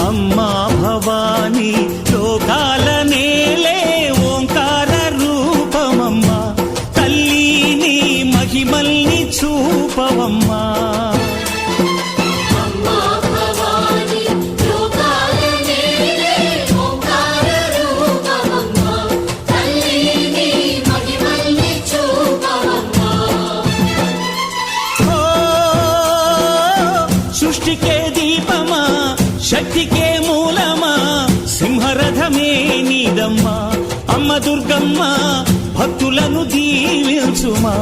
అమ్మా భవానీ లోకాల నేలే ఓంకార రూపమమ్మా తల్లి నీ మహిమల్ని చూపవమ్మా సృష్టికే దీపమా శక్తికే మూలమా సింహరథమే నీదమ్మా అమ్మ దుర్గమ్మ భక్తులను దీవించుమా